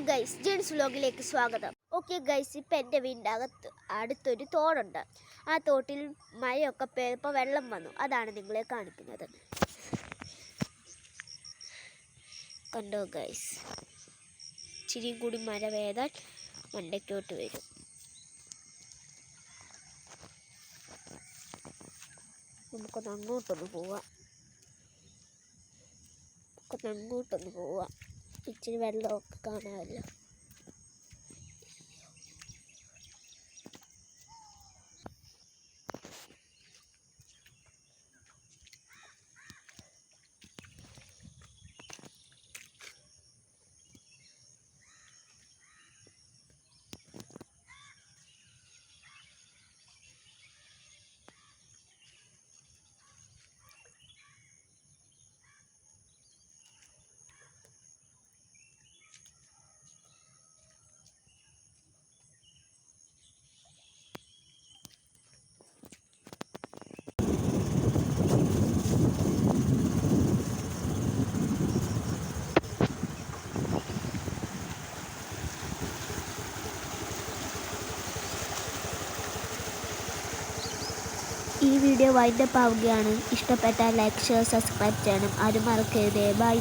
Guys, gents വ്ലോഗിലേക്ക് സ്വാഗതം. Okay guys, ഇപ്പം എൻ്റെ വീടിൻ്റെ അടുത്തൊരു തോടുണ്ട്. ആ തോട്ടിൽ മഴയൊക്കെ പെയ്തപ്പോൾ വെള്ളം വന്നു. അതാണ് നിങ്ങളെ കാണിക്കുന്നത്. കണ്ടോ ഗൈസ്, ഇച്ചിരി കൂടി മഴ പെയ്താൽ മണ്ടയ്ക്കോട്ട് വരും. നമുക്കൊന്ന് അങ്ങോട്ടൊന്ന് പോവാം. ഇച്ചിരി വെള്ളമൊക്കെ കാണാമല്ലോ. ഈ വീഡിയോ വൈൻഡപ്പ് ആവുകയാണ്. ഇഷ്ടപ്പെട്ടാൽ ലൈക്ക്, ഷെയർ, സബ്സ്ക്രൈബ് ചെയ്യണം. ആരും മറക്കരുതേ. ബൈ.